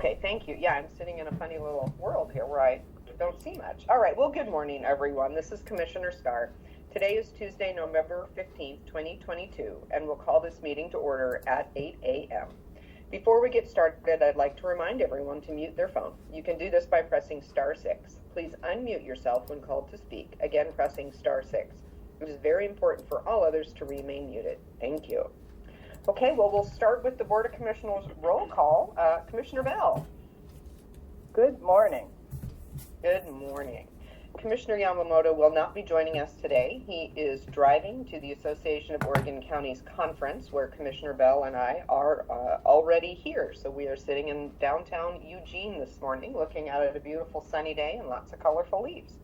Okay, thank you. Yeah, I'm sitting in a funny little world here where I don't see much. All right, well, good morning, everyone. This is Commissioner Starr. Today is Tuesday, November 15th, 2022, and we'll call this meeting to order at 8 a.m. Before we get started, I'd like to remind everyone to mute their phone. You can do this by pressing *6. Please unmute yourself when called to speak, again pressing *6. It is very important for all others to remain muted. Thank you. Okay, well, we'll start with the Board of Commissioners roll call. Commissioner Bell. Good morning. Good morning. Commissioner Yamamoto will not be joining us today. He is driving to the Association of Oregon Counties Conference, where Commissioner Bell and I are already here. So we are sitting in downtown Eugene this morning, looking out at a beautiful sunny day and lots of colorful leaves.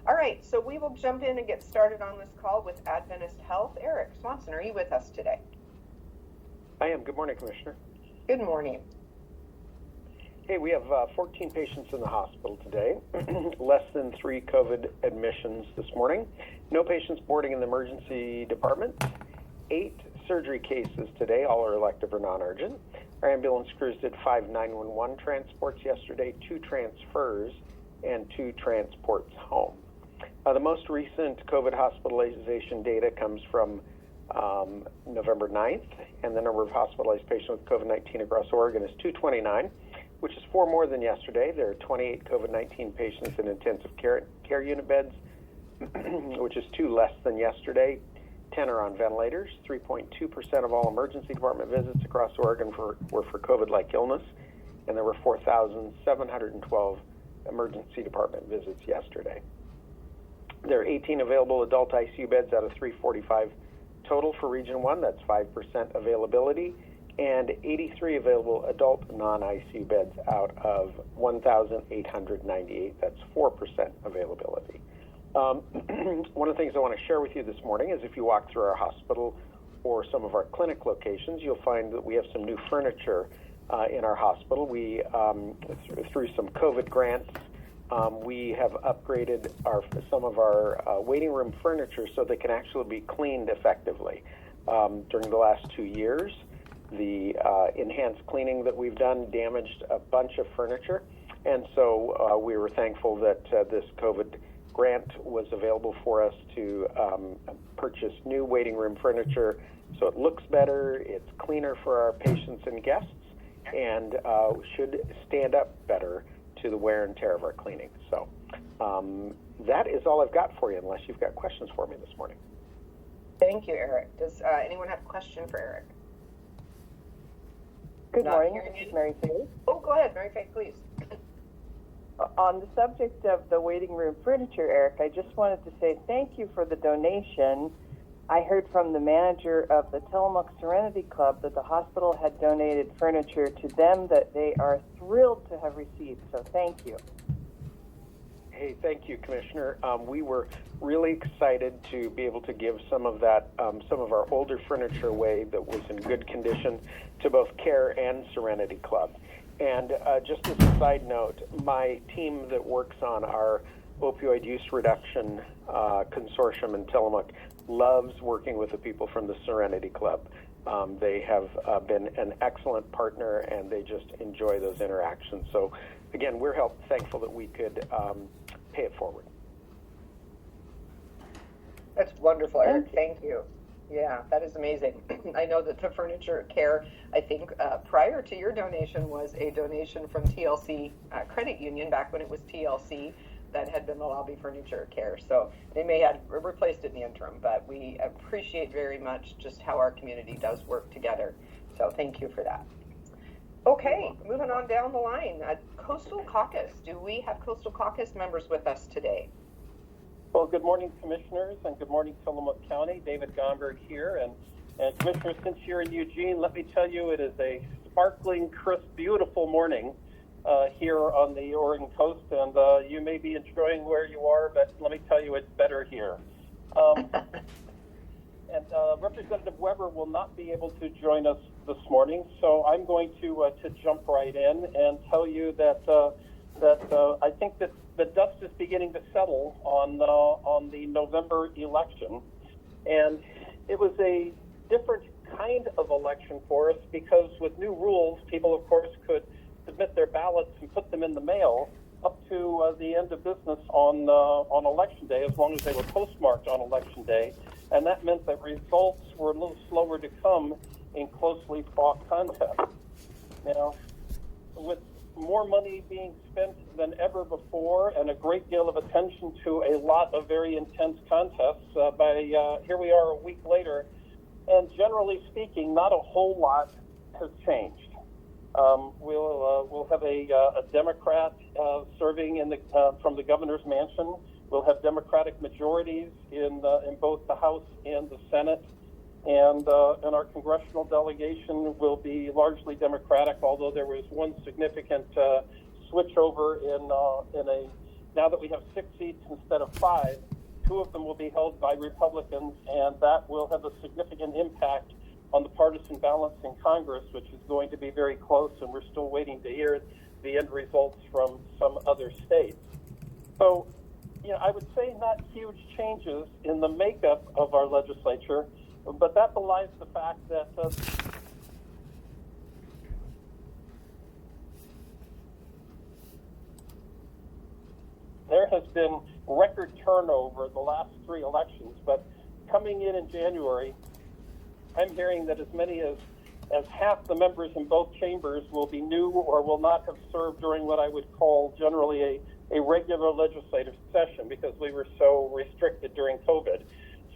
All right, so we will jump in and get started on this call with Adventist Health. Eric Swanson, are you with us today? I am. Good morning, Commissioner. Good morning. Hey, we have 14 patients in the hospital today, less than 3 COVID admissions this morning, no patients boarding in the emergency department, 8 surgery cases today, all are elective or non-urgent. Our ambulance crews did 5 911 transports yesterday, 2 transfers, and 2 transports home. The most recent COVID hospitalization data comes from November 9th, and the number of hospitalized patients with COVID-19 across Oregon is 229, which is 4 more than yesterday. There are 28 COVID-19 patients in intensive care unit beds, which is 2 less than yesterday. 10 are on ventilators. 3.2% of all emergency department visits across Oregon were for COVID-like illness, and there were 4,712 emergency department visits yesterday. There are 18 available adult ICU beds out of 345 total for Region 1, that's 5% availability, and 83 available adult non-ICU beds out of 1,898, that's 4% availability. One of the things I want to share with you this morning is if you walk through our hospital or some of our clinic locations, you'll find that we have some new furniture in our hospital. We, through some COVID grants, we have upgraded some of our waiting room furniture so they can actually be cleaned effectively. During the last 2 years, the enhanced cleaning that we've done damaged a bunch of furniture, and so we were thankful that this COVID grant was available for us to purchase new waiting room furniture so it looks better, it's cleaner for our patients and guests, and should stand up better to the wear and tear of our cleaning. So that is all I've got for you, unless you've got questions for me this morning. Thank you, Eric. Does anyone have a question for Eric? Good morning. This is Mary Faith. Oh, go ahead, Mary Faith, please. On the subject of the waiting room furniture, Eric, I just wanted to say thank you for the donation. I heard from the manager of the Tillamook Serenity Club that the hospital had donated furniture to them that they are thrilled to have received, so thank you. Hey, thank you, Commissioner. We were really excited to be able to give some of that, some of our older furniture away that was in good condition to both CARE and Serenity Club. And just as a side note, my team that works on our opioid use reduction consortium in Tillamook loves working with the people from the Serenity Club. They have been an excellent partner, and they just enjoy those interactions. So, again, we're thankful that we could pay it forward. That's wonderful, Eric. Thank you. Yeah, that is amazing. I know that the Furniture Care, I think, prior to your donation was a donation from TLC Credit Union, back when it was TLC, that had been the Lobby Furniture Care. So they may have replaced it in the interim, but we appreciate very much just how our community does work together. So thank you for that. Okay, moving on down the line. Coastal Caucus. Do we have Coastal Caucus members with us today? Well, good morning, Commissioners, and good morning, Tillamook County. David Gomberg here. And Commissioner, since you're in Eugene, let me tell you it is a sparkling, crisp, beautiful morning here on the Oregon coast, and you may be enjoying where you are, but let me tell you, it's better here. And Representative Weber will not be able to join us this morning, so I'm going to jump right in and tell you that I think that the dust is beginning to settle on the November election, and it was a different kind of election for us because with new rules, people, of course, could submit their ballots and put them in the mail up to the end of business on Election Day, as long as they were postmarked on Election Day. And that meant that results were a little slower to come in closely fought contests. Now, with more money being spent than ever before and a great deal of attention to a lot of very intense contests, here we are a week later, and generally speaking, not a whole lot has changed. We'll have a Democrat serving from the governor's mansion. We'll have Democratic majorities in both the House and the Senate, and our congressional delegation will be largely Democratic. Although there was one significant switchover now that we have 6 seats instead of 5, 2 of them will be held by Republicans, and that will have a significant impact on the partisan balance in Congress, which is going to be very close, and we're still waiting to hear the end results from some other states. So, I would say not huge changes in the makeup of our legislature, but that belies the fact that there has been record turnover the last 3 elections, but coming in January, I'm hearing that as many as half the members in both chambers will be new or will not have served during what I would call generally a regular legislative session, because we were so restricted during COVID.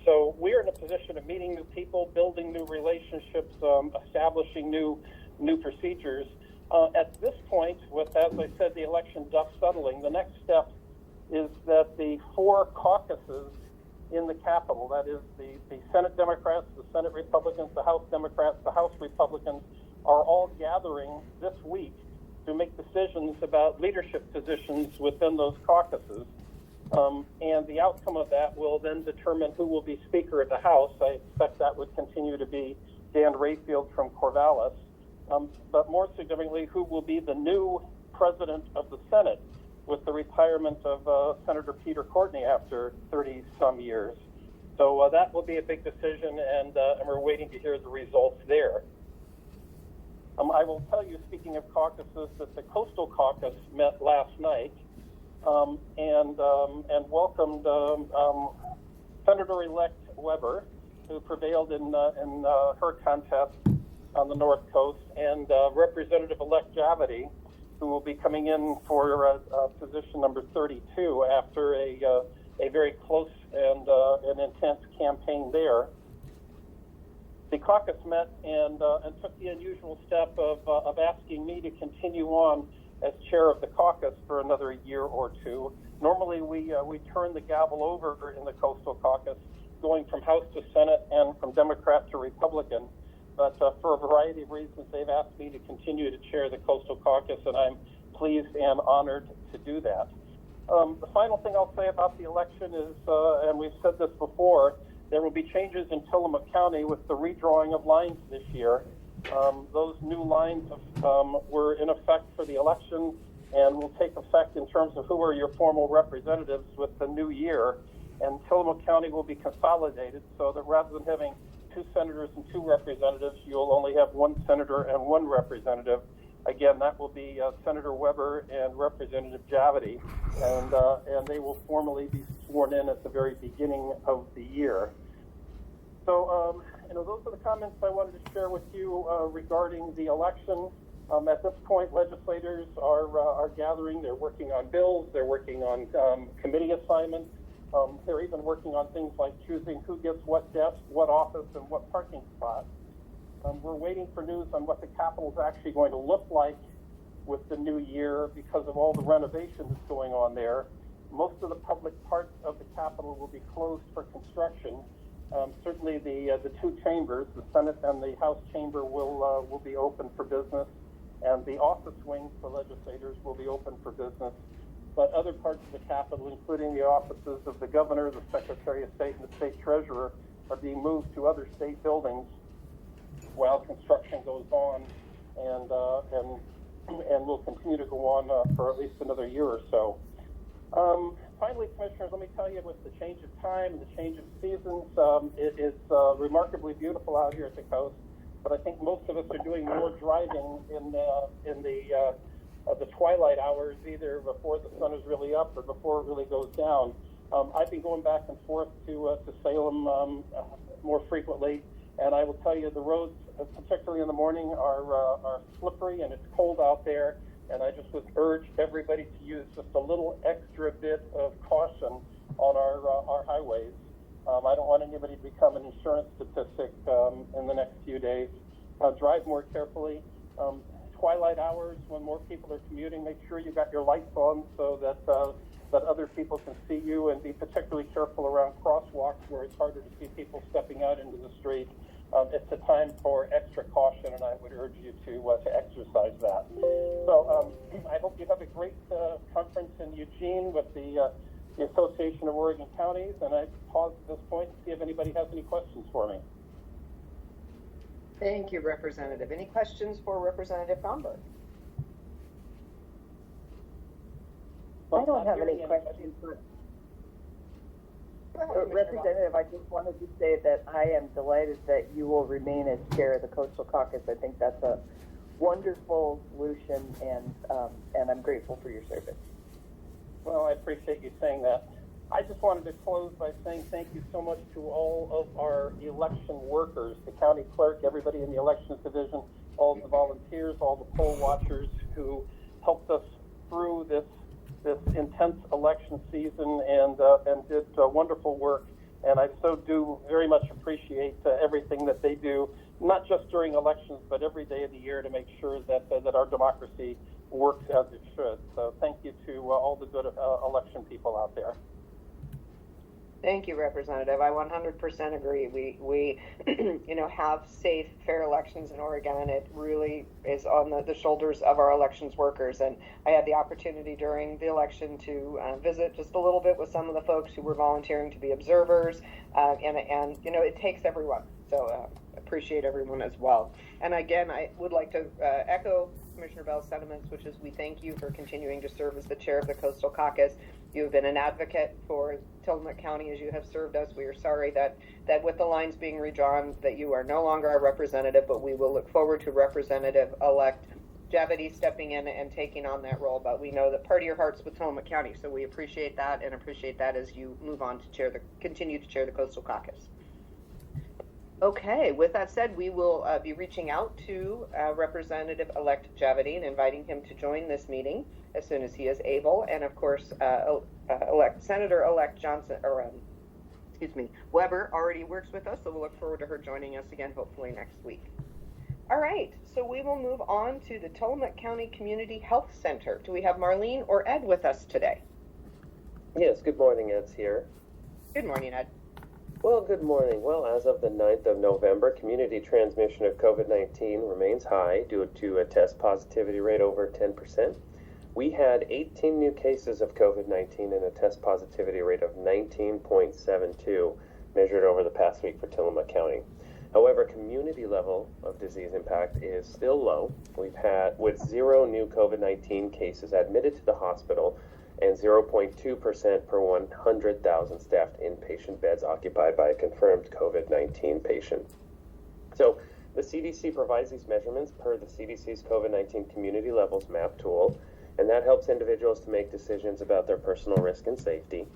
So we're in a position of meeting new people, building new relationships, establishing new procedures. At this point, with, as I said, the election dust settling, the next step is that the 4 caucuses in the Capitol, that is the Senate Democrats, the Senate Republicans, the House Democrats, the House Republicans, are all gathering this week to make decisions about leadership positions within those caucuses. And the outcome of that will then determine who will be Speaker of the House. I expect that would continue to be Dan Rayfield from Corvallis. But more significantly, who will be the new President of the Senate, with the retirement of Senator Peter Courtney after 30-some years. So that will be a big decision, and we're waiting to hear the results there. I will tell you, speaking of caucuses, that the Coastal Caucus met last night and welcomed Senator-elect Weber, who prevailed in her contest on the North Coast, and Representative-elect Javity, who will be coming in for position number 32 after a very close and an intense campaign there. The caucus met and took the unusual step of asking me to continue on as chair of the caucus for another year or 2. Normally, we turn the gavel over in the Coastal Caucus, going from House to Senate and from Democrat to Republican. But for a variety of reasons, they've asked me to continue to chair the Coastal Caucus, and I'm pleased and honored to do that. The final thing I'll say about the election is, and we've said this before, there will be changes in Tillamook County with the redrawing of lines this year. Those new lines were in effect for the election and will take effect in terms of who are your formal representatives with the new year. And Tillamook County will be consolidated so that rather than having 2 senators and 2 representatives, you'll only have 1 senator and 1 representative. Again, that will be Senator Weber and Representative Javity, and they will formally be sworn in at the very beginning of the year. So, those are the comments I wanted to share with you regarding the election. At this point, legislators are gathering. They're working on bills. They're working on committee assignments. They're even working on things like choosing who gets what desk, what office, and what parking spot. We're waiting for news on what the Capitol is actually going to look like with the new year because of all the renovations going on there. Most of the public parts of the Capitol will be closed for construction. Certainly the 2 chambers, the Senate and the House chamber, will be open for business, and the office wings for legislators will be open for business. But other parts of the Capitol, including the offices of the governor, the Secretary of State, and the state treasurer, are being moved to other state buildings while construction goes on, and will continue to go on for at least another year or so. Finally, Commissioners, let me tell you, with the change of time and the change of seasons, it is remarkably beautiful out here at the coast. But I think most of us are doing more driving in the twilight hours, either before the sun is really up or before it really goes down. I've been going back and forth to Salem more frequently, and I will tell you the roads, particularly in the morning, are slippery and it's cold out there. And I just would urge everybody to use just a little extra bit of caution on our highways. I don't want anybody to become an insurance statistic in the next few days. Drive more carefully. Twilight hours, when more people are commuting, make sure you got your lights on so that other people can see you, and be particularly careful around crosswalks where it's harder to see people stepping out into the street. It's a time for extra caution, and I would urge you to exercise that. So I hope you have a great conference in Eugene with the Association of Oregon Counties, and I pause at this point to see if anybody has any questions for me. Thank you, Representative. Any questions for Representative Gomberg? I don't have any questions, but Representative, I just wanted to say that I am delighted that you will remain as chair of the Coastal Caucus. I think that's a wonderful solution, and I'm grateful for your service. Well, I appreciate you saying that. I just wanted to close by saying thank you so much to all of our election workers, the county clerk, everybody in the elections division, all the volunteers, all the poll watchers who helped us through this intense election season and did wonderful work. And I so do very much appreciate everything that they do, not just during elections, but every day of the year to make sure that our democracy works as it should. So thank you to all the good election people out there. Thank you, Representative. I 100% agree. We have safe, fair elections in Oregon. It really is on the shoulders of our elections workers. And I had the opportunity during the election to visit just a little bit with some of the folks who were volunteering to be observers. And it takes everyone. So appreciate everyone as well. And again, I would like to echo Commissioner Bell's sentiments, which is we thank you for continuing to serve as the chair of the Coastal Caucus. You have been an advocate for Tillamook County as you have served us. We are sorry that with the lines being redrawn that you are no longer our representative, but we will look forward to Representative-elect Javity stepping in and taking on that role. But we know that part of your heart's with Tillamook County, so we appreciate that and appreciate that as you move on to continue to chair the Coastal Caucus. Okay, with that said, we will be reaching out to Representative-elect Javity and inviting him to join this meeting as soon as he is able. And of course, Senator-elect Weber already works with us, so we'll look forward to her joining us again, hopefully next week. All right, so we will move on to the Tillamook County Community Health Center. Do we have Marlene or Ed with us today? Yes, good morning, Ed's here. Good morning, Ed. Well, good morning. Well, as of the 9th of November, community transmission of COVID-19 remains high due to a test positivity rate over 10%. We had 18 new cases of COVID-19 and a test positivity rate of 19.72 measured over the past week for Tillamook County. However, community level of disease impact is still low. We've had with 0 new COVID-19 cases admitted to the hospital and 0.2% per 100,000 staffed inpatient beds occupied by a confirmed COVID-19 patient. So the CDC provides these measurements per the CDC's COVID-19 community levels map tool, and that helps individuals to make decisions about their personal risk and safety.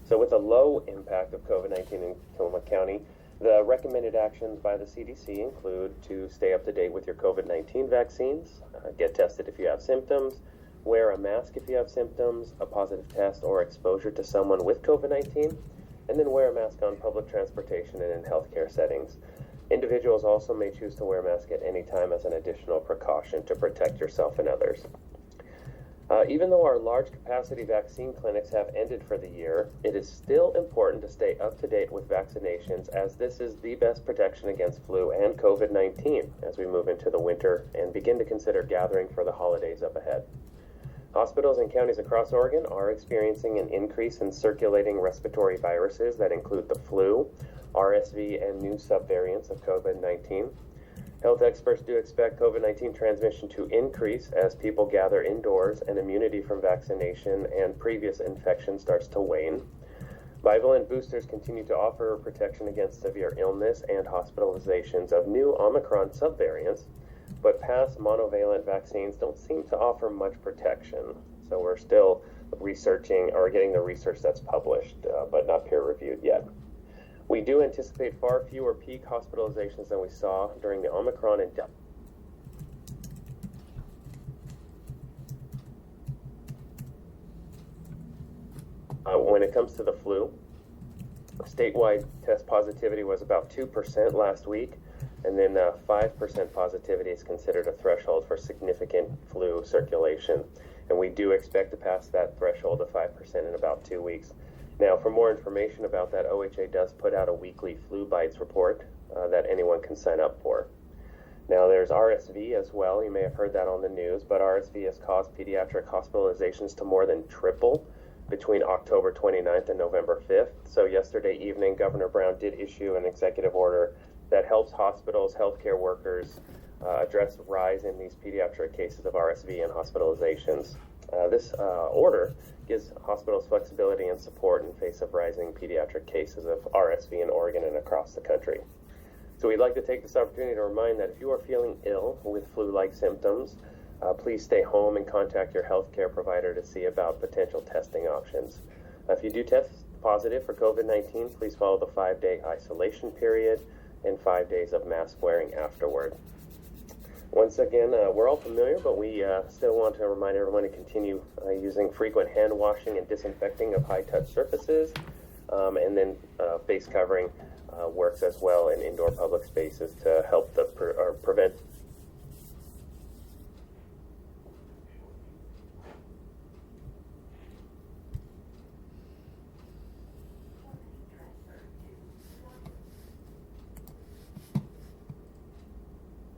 So with a low impact of COVID-19 in Tillamook County, the recommended actions by the CDC include to stay up to date with your COVID-19 vaccines, get tested if you have symptoms, wear a mask if you have symptoms, a positive test, or exposure to someone with COVID-19, and then wear a mask on public transportation and in healthcare settings. Individuals also may choose to wear a mask at any time as an additional precaution to protect yourself and others. Even though our large capacity vaccine clinics have ended for the year, it is still important to stay up to date with vaccinations, as this is the best protection against flu and COVID-19 as we move into the winter and begin to consider gathering for the holidays up ahead. Hospitals and counties across Oregon are experiencing an increase in circulating respiratory viruses that include the flu, RSV, and new subvariants of COVID-19. Health experts do expect COVID-19 transmission to increase as people gather indoors and immunity from vaccination and previous infection starts to wane. Bivalent boosters continue to offer protection against severe illness and hospitalizations of new Omicron subvariants, but past monovalent vaccines don't seem to offer much protection. So we're still researching or getting the research that's published, but not peer-reviewed yet. We do anticipate far fewer peak hospitalizations than we saw during the Omicron and Delta. When it comes to the flu, statewide test positivity was about 2% last week, and then 5% positivity is considered a threshold for significant flu circulation. And we do expect to pass that threshold of 5% in about 2 weeks. Now, for more information about that, OHA does put out a weekly flu bites report that anyone can sign up for. Now, there's RSV as well. You may have heard that on the news, but RSV has caused pediatric hospitalizations to more than triple between October 29th and November 5th. So yesterday evening, Governor Brown did issue an executive order that helps hospitals, healthcare workers address the rise in these pediatric cases of RSV and hospitalizations. This order gives hospitals flexibility and support in face of rising pediatric cases of RSV in Oregon and across the country. So we'd like to take this opportunity to remind that if you are feeling ill with flu-like symptoms, please stay home and contact your healthcare provider to see about potential testing options. If you do test positive for COVID-19, please follow the 5-day isolation period and 5 days of mask wearing afterward. Once again, we're all familiar, but we still want to remind everyone to continue using frequent hand washing and disinfecting of high-touch surfaces, and then face covering works as well in indoor public spaces to help prevent.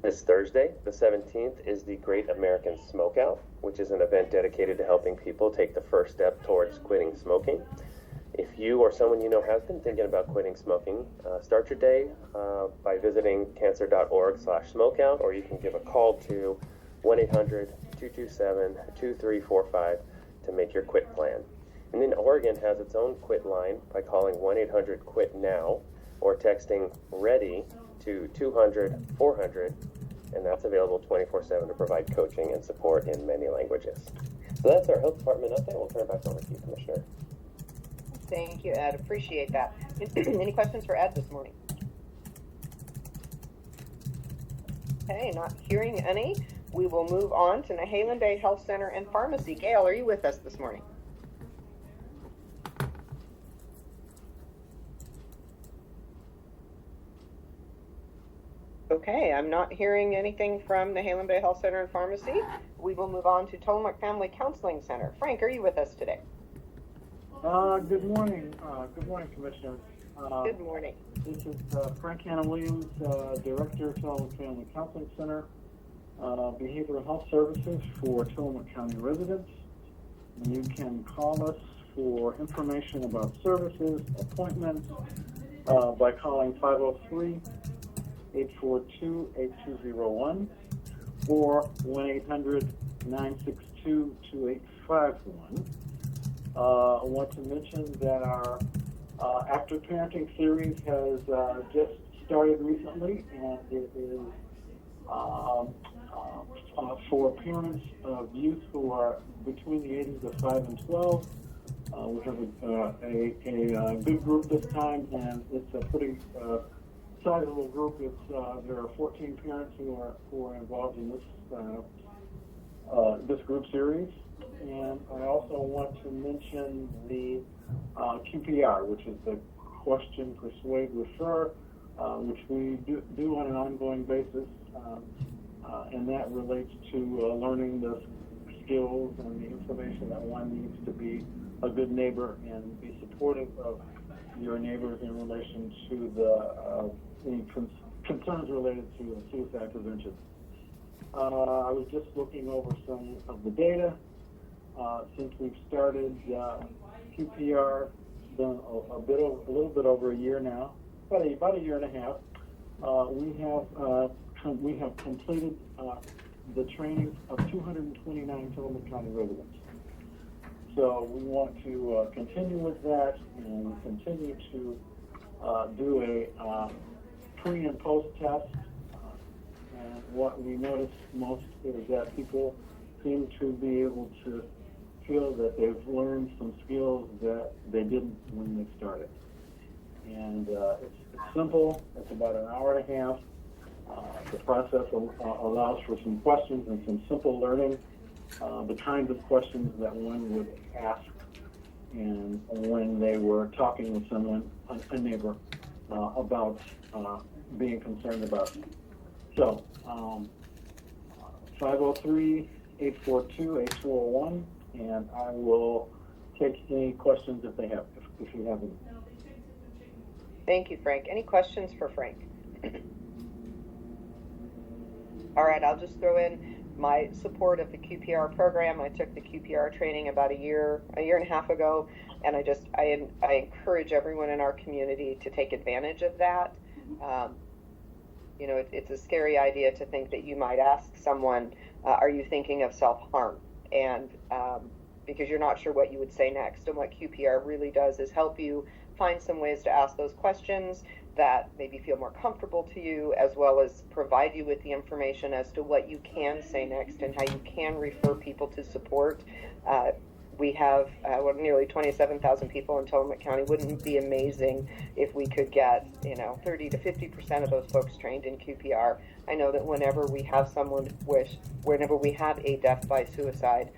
This Thursday, the 17th, is the Great American Smokeout, which is an event dedicated to helping people take the first step towards quitting smoking. If you or someone you know has been thinking about quitting smoking, start your day by visiting cancer.org/smokeout, or you can give a call to 1-800-227-2345 to make your quit plan. And then Oregon has its own quit line by calling 1-800-QUIT-NOW or texting READY to 200-400, and that's available 24/7 to provide coaching and support in many languages. So that's our health department update. We'll turn it back over to you, Commissioner. Thank you, Ed. Appreciate that. Any questions for Ed this morning? Okay, not hearing any. We will move on to Nehalem Bay Health Center and Pharmacy. Gail, are you with us this morning? Okay, I'm not hearing anything from Nehalem Bay Health Center and Pharmacy. We will move on to Tillamook Family Counseling Center. Frank, are you with us today? Good morning. Good morning, Commissioner. Good morning. This is Frank Hanna-Williams, Director of Tillamook Family Counseling Center, Behavioral Health Services for Tillamook County residents. You can call us for information about services, appointments, by calling 503-842-8201 or 1-800-962-2851. I want to mention that our Active Parenting series has just started recently, and it is for parents of youth who are between the ages of 5 and 12. We have a good group this time, and it's a pretty sizable group. There are 14 parents who are involved in this group series. And I also want to mention the QPR, which is the Question, Persuade, Refer, which we do on an ongoing basis, and that relates to learning the skills and the information that one needs to be a good neighbor and be supportive of your neighbors in relation to the concerns related to suicide prevention. I was just looking over some of the data. Since we've started QPR, done a little bit over a year now, about a year and a half. We have completed the training of 229 Tillamook County residents. So we want to continue with that and continue to do a pre and post test, And what we noticed most is that people seem to be able to feel that they've learned some skills that they didn't when they started. And it's simple. It's about an hour and a half. The process allows for some questions and some simple learning, the kinds of questions that one would ask and when they were talking with someone, a neighbor, about being concerned about them. So, 503-842-8401, and I will take any questions if they have, if you have any. Thank you, Frank. Any questions for Frank? All right, I'll just throw in my support of the QPR program. I took the QPR training about a year and a half ago, and I encourage everyone in our community to take advantage of that. You know, it's a scary idea to think that you might ask someone, are you thinking of self-harm? And because you're not sure what you would say next. And what QPR really does is help you find some ways to ask those questions that maybe feel more comfortable to you, as well as provide you with the information as to what you can say next and how you can refer people to support. We have nearly 27,000 people in Tillamook County. Wouldn't it be amazing if we could get 30 to 50% of those folks trained in QPR? I know that whenever we have whenever we have a death by suicide,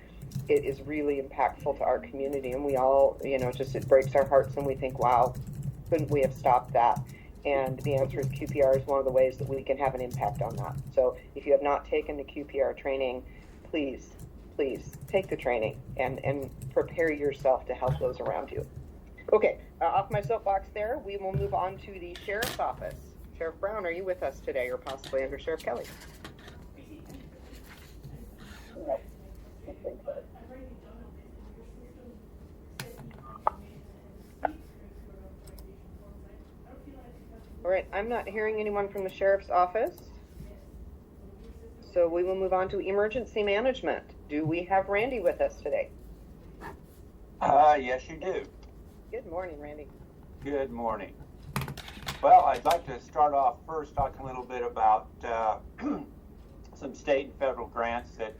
it is really impactful to our community, and we all, it breaks our hearts, and we think, wow, couldn't we have stopped that? And the answer is QPR is one of the ways that we can have an impact on that. So if you have not taken the QPR training, please take the training and prepare yourself to help those around you. Okay, off my soapbox there, we will move on to the Sheriff's Office. Sheriff Brown, are you with us today, or possibly under Sheriff Kelly? All right, I'm not hearing anyone from the Sheriff's Office. So we will move on to Emergency Management. Do we have Randy with us today? Yes, you do. Good morning, Randy. Good morning. Well, I'd like to start off first talking a little bit about some state and federal grants that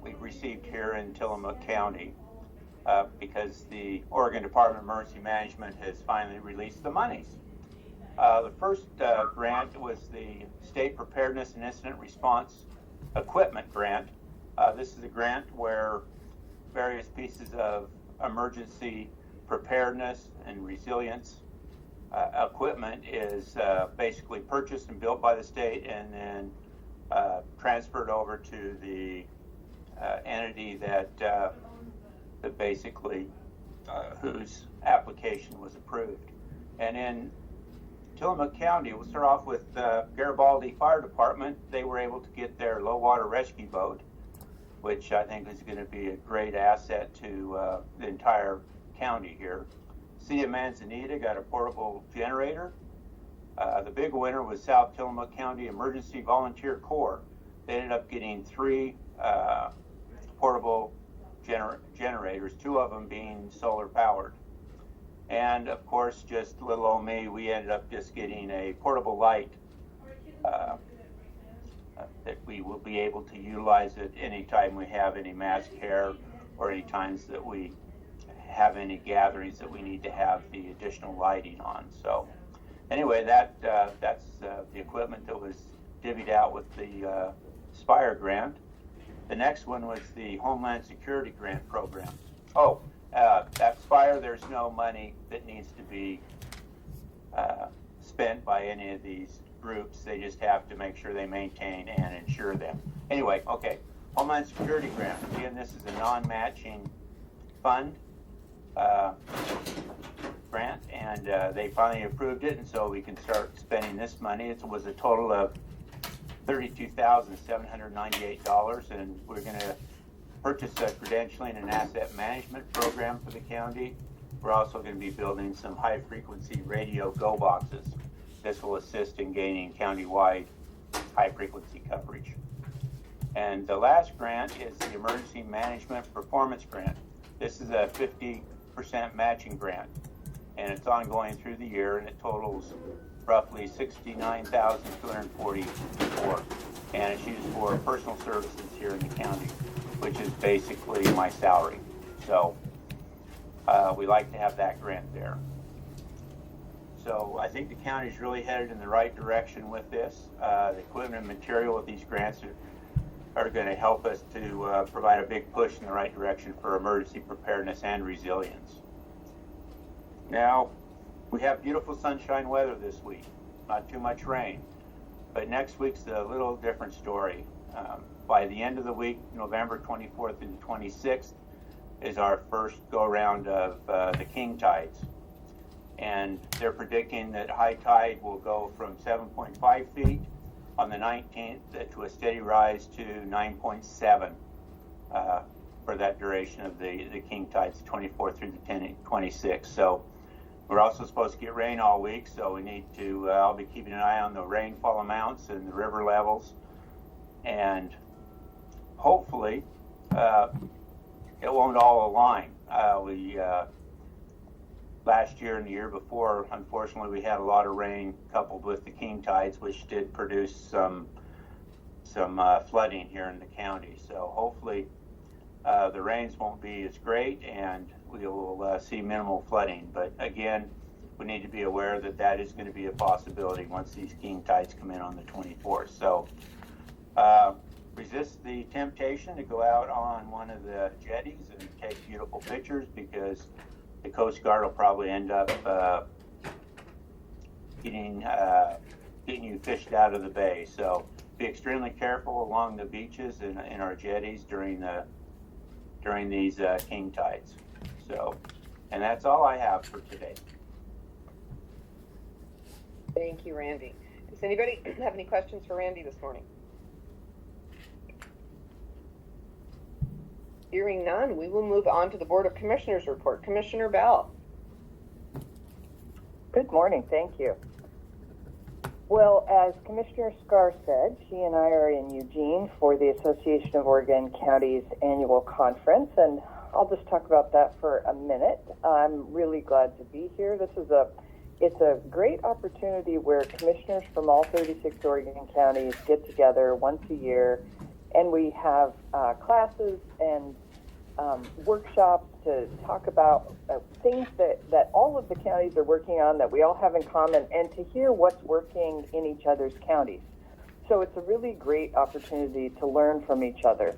we've received here in Tillamook County because the Oregon Department of Emergency Management has finally released the monies. The first grant was the State Preparedness and Incident Response Equipment Grant. This is a grant where various pieces of emergency preparedness and resilience equipment is basically purchased and built by the state and then transferred over to the entity that basically whose application was approved. And in Tillamook County, we'll start off with Garibaldi Fire Department. They were able to get their low water rescue boat, which I think is going to be a great asset to the entire county here. City of Manzanita got a portable generator. The big winner was South Tillamook County Emergency Volunteer Corps. They ended up getting 3 portable generators, 2 of them being solar powered. And of course, just little old me, we ended up just getting a portable light that we will be able to utilize it anytime we have any mass care or any times that we have any gatherings that we need to have the additional lighting on. So anyway, that's the equipment that was divvied out with the Spire grant. The next one was the Homeland Security Grant Program. That Spire, there's no money that needs to be spent by any of these groups. They just have to make sure they maintain and insure them. Anyway, okay, Homeland Security Grant. Again, this is a non-matching fund grant, and they finally approved it, and so we can start spending this money. It was a total of $32,798, and we're going to purchase a credentialing and asset management program for the county. We're also going to be building some high-frequency radio go boxes. This will assist in gaining countywide high-frequency coverage. And the last grant is the Emergency Management Performance Grant. This is a 50% matching grant, and it's ongoing through the year, and it totals roughly $69,244, and it's used for personal services here in the county, which is basically my salary. So we like to have that grant there. So I think the county's really headed in the right direction with this. The equipment and material of these grants are going to help us to provide a big push in the right direction for emergency preparedness and resilience. Now, we have beautiful sunshine weather this week, not too much rain, but next week's a little different story. By the end of the week, November 24th and 26th, is our first go-around of the king tides. And they're predicting that high tide will go from 7.5 feet on the 19th to a steady rise to 9.7 for that duration of the king tides, 24 through the 26. So we're also supposed to get rain all week, so we need to, I'll be keeping an eye on the rainfall amounts and the river levels. And hopefully, it won't all align. Last year and the year before, unfortunately, we had a lot of rain coupled with the king tides, which did produce some flooding here in the county. So hopefully, the rains won't be as great, and we will see minimal flooding. But again, we need to be aware that that is going to be a possibility once these king tides come in on the 24th. So resist the temptation to go out on one of the jetties and take beautiful pictures, because the Coast Guard will probably end up getting you fished out of the bay. So be extremely careful along the beaches and in our jetties during these king tides. So, and that's all I have for today. Thank you, Randy. Does anybody have any questions for Randy this morning? Hearing none, we will move on to the Board of Commissioners report. Commissioner Bell. Good morning, thank you. Well, as Commissioner Scar said, she and I are in Eugene for the Association of Oregon Counties annual conference, and I'll just talk about that for a minute. I'm really glad to be here. It's a great opportunity where commissioners from all 36 Oregon counties get together once a year, and we have classes and workshops to talk about things that all of the counties are working on, that we all have in common, and to hear what's working in each other's counties. So it's a really great opportunity to learn from each other.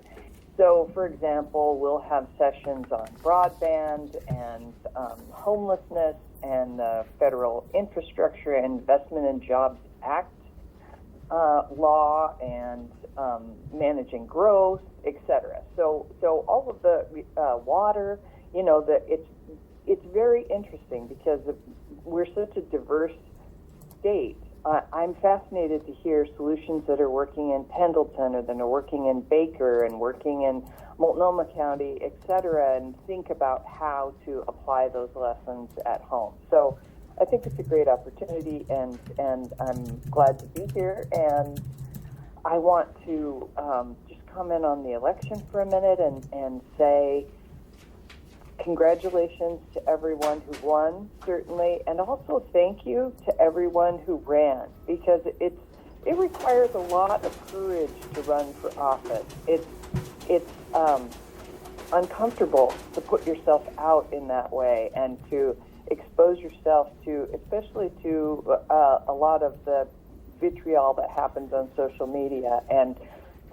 So, for example, we'll have sessions on broadband and homelessness and the Federal Infrastructure and Investment and Jobs Act law and managing growth, etc. So all of the water, it's very interesting because we're such a diverse state. I'm fascinated to hear solutions that are working in Pendleton, or that are working in Baker and working in Multnomah County, etc., and think about how to apply those lessons at home. So I think it's a great opportunity, and I'm glad to be here. And I want to just comment on the election for a minute and say congratulations to everyone who won, certainly, and also thank you to everyone who ran, because it requires a lot of courage to run for office. It's uncomfortable to put yourself out in that way and to expose yourself to, especially to a lot of the vitriol that happens on social media, and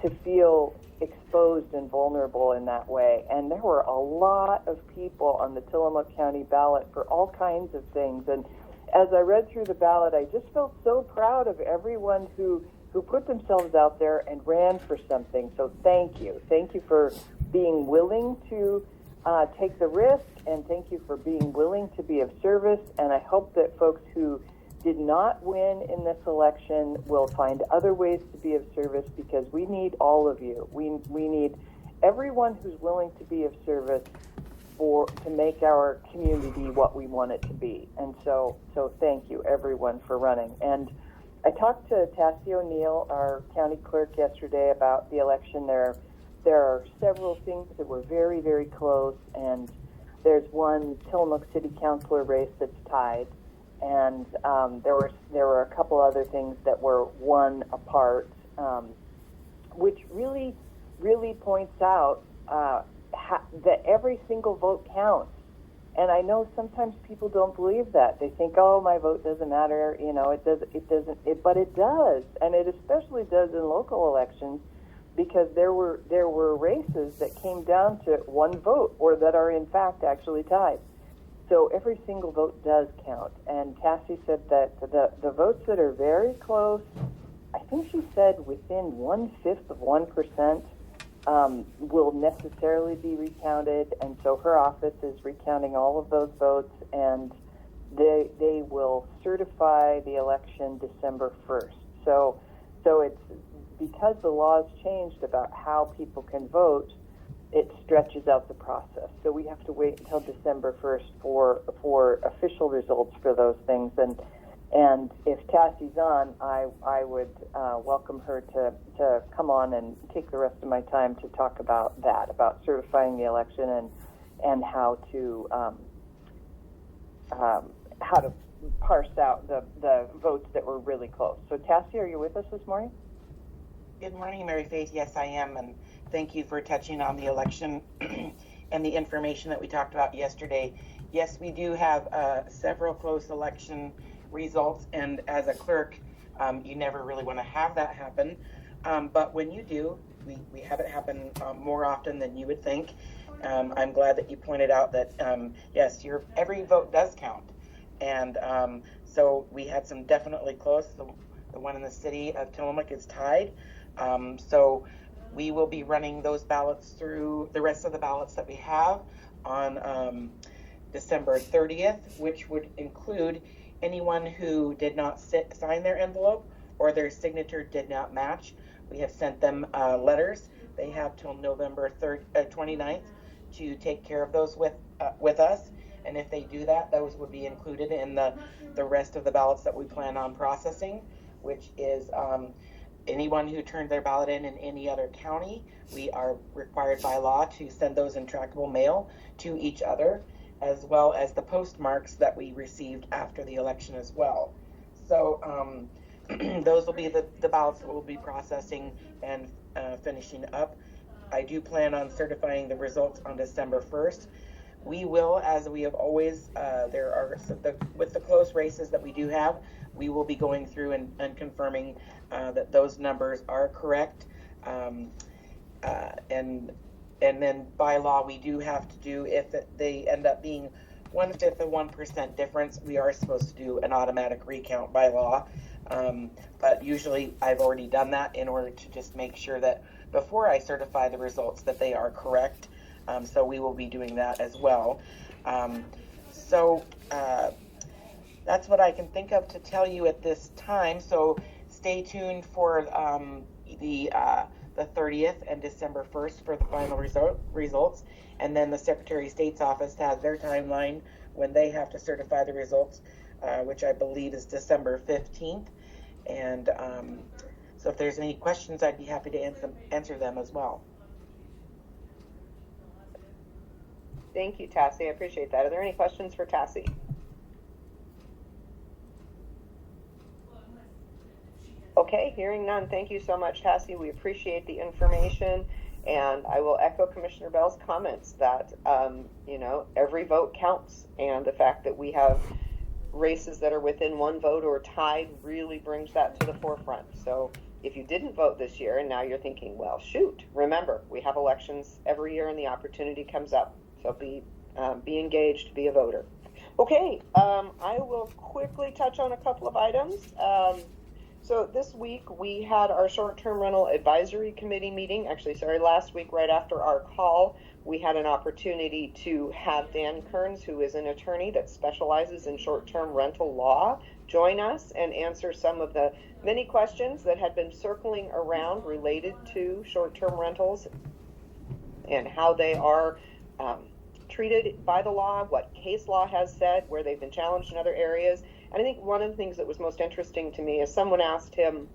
to feel exposed and vulnerable in that way. And there were a lot of people on the Tillamook County ballot for all kinds of things. And as I read through the ballot, I just felt so proud of everyone who put themselves out there and ran for something. So thank you. Thank you for being willing to take the risk, and thank you for being willing to be of service. And I hope that folks who did not win in this election will find other ways to be of service, because we need all of you. We need everyone who's willing to be of service to make our community what we want it to be. And so thank you everyone for running. And I talked to Tassie O'Neill, our county clerk, yesterday about the election. There are several things that were very, very close, and there's one Tillamook City Councilor race that's tied. and there were a couple other things that were one apart, which really points out that every single vote counts. And I know sometimes people don't believe that. They think, oh, my vote doesn't matter, it doesn't, but it does. And it especially does in local elections, because there were races that came down to one vote, or that are in fact actually tied. So every single vote does count. And Cassie said that the votes that are very close, I think she said within 1/5 of 1%, will necessarily be recounted, and so her office is recounting all of those votes, and they will certify the election December 1st. So it's because the laws changed about how people can vote, it stretches out the process. So we have to wait until December 1st for official results for those things. And if Cassie's on, I would welcome her to come on and take the rest of my time to talk about that, about certifying the election and how to parse out the votes that were really close. So Cassie, are you with us this morning? Good morning, Mary Faith. Yes, I am, and thank you for touching on the election and the information that we talked about yesterday. Yes, we do have several close election results, and as a clerk, you never really want to have that happen, but when you do, we have it happen more often than you would think. I'm glad that you pointed out that yes, every vote does count, and so we had some definitely close. The one in the city of Tillamook is tied, so we will be running those ballots through the rest of the ballots that we have on December 30th, which would include anyone who did not sign their envelope or their signature did not match. We have sent them letters. They have till November 29th to take care of those with us. And if they do that, those would be included in the rest of the ballots that we plan on processing, which is anyone who turned their ballot in any other county. We are required by law to send those in trackable mail to each other, as well as the postmarks that we received after the election as well. So those will be the ballots that we'll be processing and finishing up. I do plan on certifying the results on December 1st. We will, as we have always, with the close races that we do have, we will be going through and confirming that those numbers are correct. And then by law, we do have to do, if they end up being 1/5 of 1% difference, we are supposed to do an automatic recount by law. But usually I've already done that in order to just make sure that before I certify the results that they are correct. So we will be doing that as well. That's what I can think of to tell you at this time. So stay tuned for the 30th and December 1st for the final results. And then the Secretary of State's office has their timeline when they have to certify the results, which I believe is December 15th. And so if there's any questions, I'd be happy to answer them as well. Thank you, Tassie. I appreciate that. Are there any questions for Tassie? Okay, hearing none. Thank you so much, Tassie. We appreciate the information, and I will echo Commissioner Bell's comments that, every vote counts, and the fact that we have races that are within one vote or tied really brings that to the forefront. So if you didn't vote this year and now you're thinking, well, shoot, remember, we have elections every year and the opportunity comes up. So be engaged, be a voter. Okay, I will quickly touch on a couple of items. So this week we had our short-term rental advisory committee meeting. Last week right after our call, we had an opportunity to have Dan Kearns, who is an attorney that specializes in short-term rental law, join us and answer some of the many questions that had been circling around related to short-term rentals and how they are treated by the law, what case law has said, where they've been challenged in other areas. And I think one of the things that was most interesting to me is someone asked him,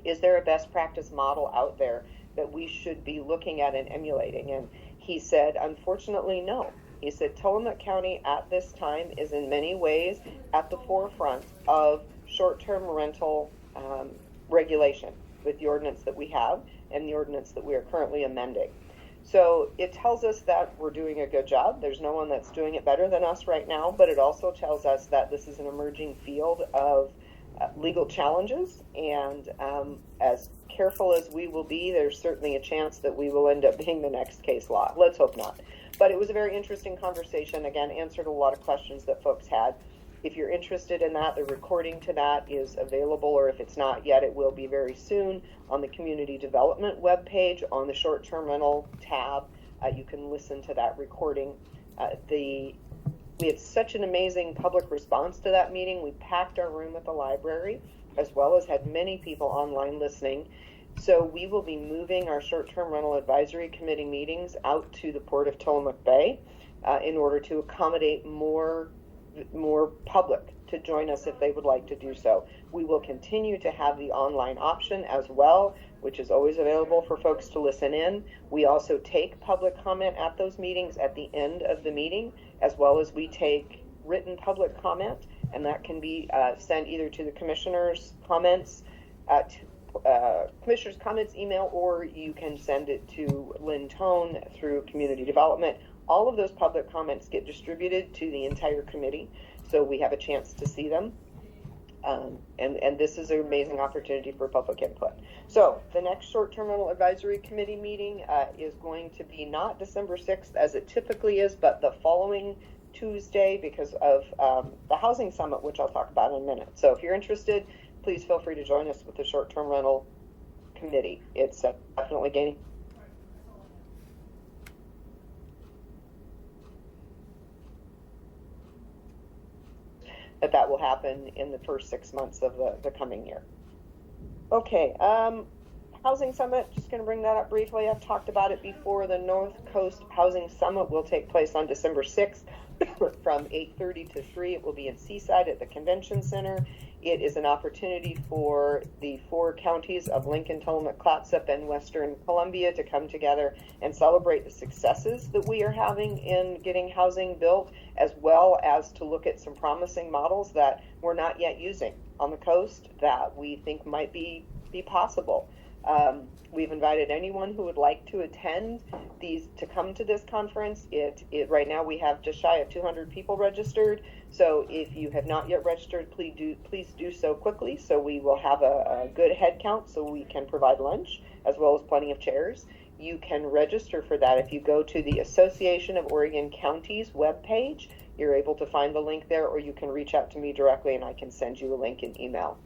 is there a best practice model out there that we should be looking at and emulating? And he said, unfortunately, no. He said Tillamook County at this time is in many ways at the forefront of short-term rental regulation with the ordinance that we have and the ordinance that we are currently amending. So it tells us that we're doing a good job. There's no one that's doing it better than us right now, but it also tells us that this is an emerging field of legal challenges, and as careful as we will be, there's certainly a chance that we will end up being the next case law. Let's hope not. But it was a very interesting conversation. Again, answered a lot of questions that folks had. If you're interested in that, the recording to that is available, or if it's not yet, it will be very soon on the Community Development webpage on the Short-Term Rental tab. You can listen to that recording. We had such an amazing public response to that meeting. We packed our room at the library, as well as had many people online listening. So we will be moving our short-term rental advisory committee meetings out to the Port of Tillamook Bay in order to accommodate more public to join us if they would like to do so. We will continue to have the online option as well, which is always available for folks to listen in. We also take public comment at those meetings at the end of the meeting, as well as we take written public comment, and that can be sent either to the commissioners' comments email, or you can send it to Lynn Tone through Community Development. All of those public comments get distributed to the entire committee, so we have a chance to see them. And this is an amazing opportunity for public input. So the next short-term rental advisory committee meeting is going to be not December 6th as it typically is, but the following Tuesday because of the housing summit, which I'll talk about in a minute. So if you're interested, please feel free to join us with the short-term rental committee. It's definitely gaining. That will happen in the first 6 months of the coming year. Okay, Housing Summit, just going to bring that up briefly. I've talked about it before. The North Coast Housing Summit will take place on December 6th from 8:30 to 3. It will be in Seaside at the Convention Center. It is an opportunity for the 4 counties of Lincoln, Tillamook, Clatsop, and Western Columbia to come together and celebrate the successes that we are having in getting housing built, as well as to look at some promising models that we're not yet using on the coast that we think might be possible. We've invited anyone who would like to attend to come to this conference. Right now we have just shy of 200 people registered. So if you have not yet registered, please do so quickly, so we will have a good head count so we can provide lunch as well as plenty of chairs. You can register for that if you go to the Association of Oregon Counties webpage. You're able to find the link there, or you can reach out to me directly and I can send you a link in email.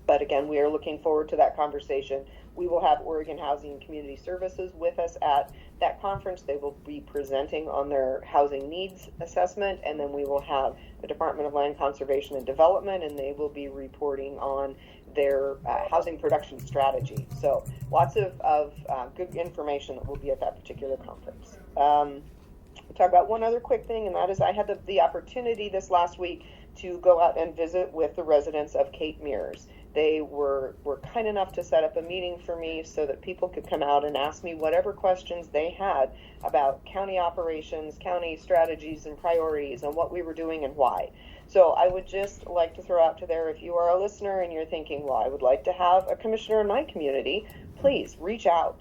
But again, we are looking forward to that conversation. We will have Oregon Housing and Community Services with us at that conference. They will be presenting on their housing needs assessment, and then we will have the Department of Land Conservation and Development, and they will be reporting on their housing production strategy. So lots of good information that will be at that particular conference. We'll talk about one other quick thing, and that is I had the opportunity this last week to go out and visit with the residents of Cape Mears. They were kind enough to set up a meeting for me so that people could come out and ask me whatever questions they had about county operations, county strategies and priorities, and what we were doing and why. So I would just like to throw out to there, if you are a listener and you're thinking, well, I would like to have a commissioner in my community, please reach out.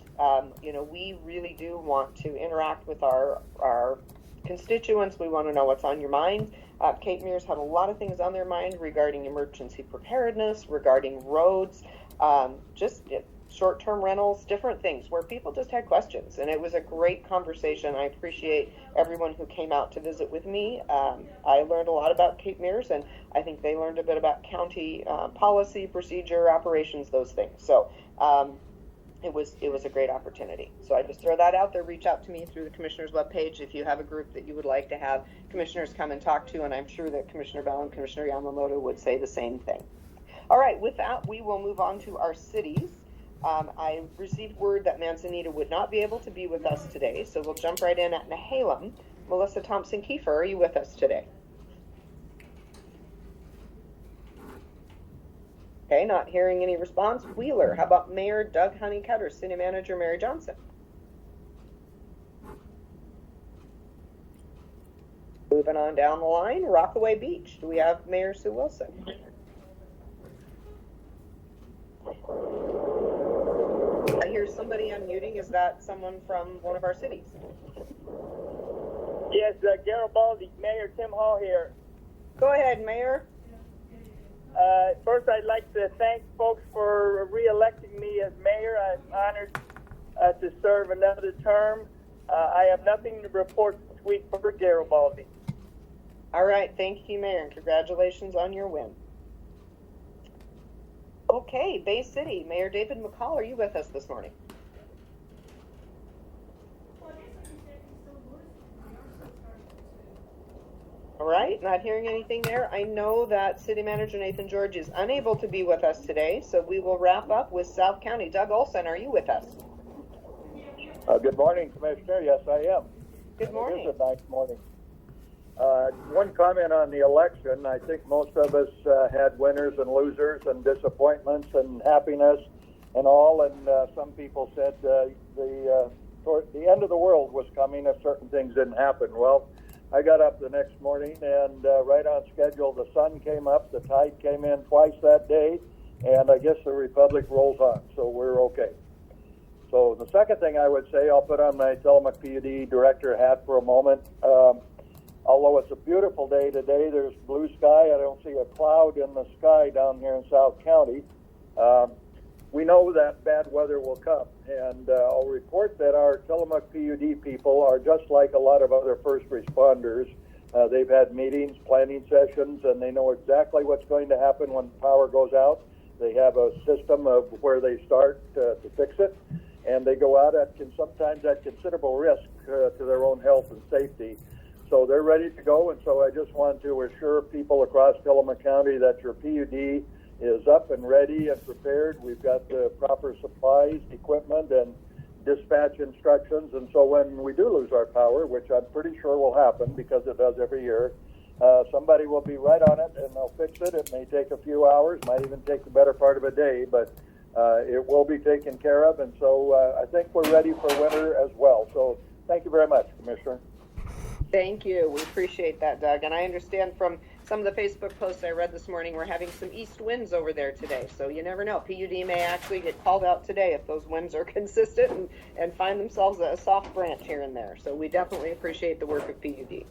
We really do want to interact with our constituents. We want to know what's on your mind. Cape Mears had a lot of things on their mind regarding emergency preparedness, regarding roads, short-term rentals, different things where people just had questions. And it was a great conversation. I appreciate everyone who came out to visit with me. I learned a lot about Cape Mears, and I think they learned a bit about county policy, procedure, operations, those things. So it was a great opportunity. So I just throw that out there. Reach out to me through the commissioner's webpage if you have a group that you would like to have commissioners come and talk to, and I'm sure that Commissioner Bell and Commissioner Yamamoto would say the same thing. All right, with that, we will move on to our cities. I received word that Manzanita would not be able to be with us today, so we'll jump right in at Nehalem. Melissa Thompson-Kiefer, are you with us today? Okay, not hearing any response. Wheeler, how about Mayor Doug Honeycutt or City Manager Mary Johnson? moving on down the line, Rockaway Beach. Do we have Mayor Sue Wilson? I hear somebody unmuting. Is that someone from one of our cities? Yes, Garibaldi, Mayor Tim Hall here. Go ahead, Mayor. First, I'd like to thank folks for re-electing me as mayor. I'm honored to serve another term. I have nothing to report this week for Garibaldi. All right, thank you, Mayor, and congratulations on your win. Okay, Bay City, Mayor David McCall, are you with us this morning? All right, not hearing anything there. I know that City Manager Nathan George is unable to be with us today, so we will wrap up with South County. Doug Olson, are you with us? Good morning, Commissioner. Yes, I am. Good morning. It is a nice morning. One comment on the election. I think most of us had winners and losers and disappointments and happiness and all, and some people said the end of the world was coming if certain things didn't happen. Well, I got up the next morning and right on schedule, the sun came up, the tide came in twice that day, and I guess the Republic rolls on, so we're okay. So the second thing I would say, I'll put on my Tillamook PUD director hat for a moment. Although it's a beautiful day today, there's blue sky. I don't see a cloud in the sky down here in South County. We know that bad weather will come, and I'll report that our Tillamook PUD people are just like a lot of other first responders. They've had meetings, planning sessions, and they know exactly what's going to happen when power goes out. They have a system of where they start to fix it, and they go out sometimes at considerable risk to their own health and safety. So they're ready to go, and so I just want to assure people across Tillamook County that your PUD is up and ready and prepared. We've got the proper supplies, equipment, and dispatch instructions, and so when we do lose our power, which I'm pretty sure will happen because it does every year, somebody will be right on it and they'll fix it. It may take a few hours, might even take the better part of a day, but it will be taken care of, and so I think we're ready for winter as well. So thank you very much, Commissioner. Thank you. We appreciate that, Doug. And I understand from some of the Facebook posts I read this morning, we're having some east winds over there today. So you never know. PUD may actually get called out today if those winds are consistent and find themselves a soft branch here and there. So we definitely appreciate the work of PUD.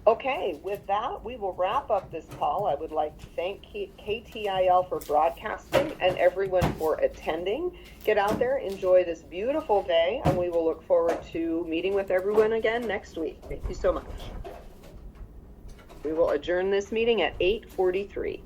Okay, with that, we will wrap up this call. I would like to thank KTIL for broadcasting and everyone for attending. Get out there, enjoy this beautiful day, and we will look forward to meeting with everyone again next week. Thank you so much. We will adjourn this meeting at 8:43.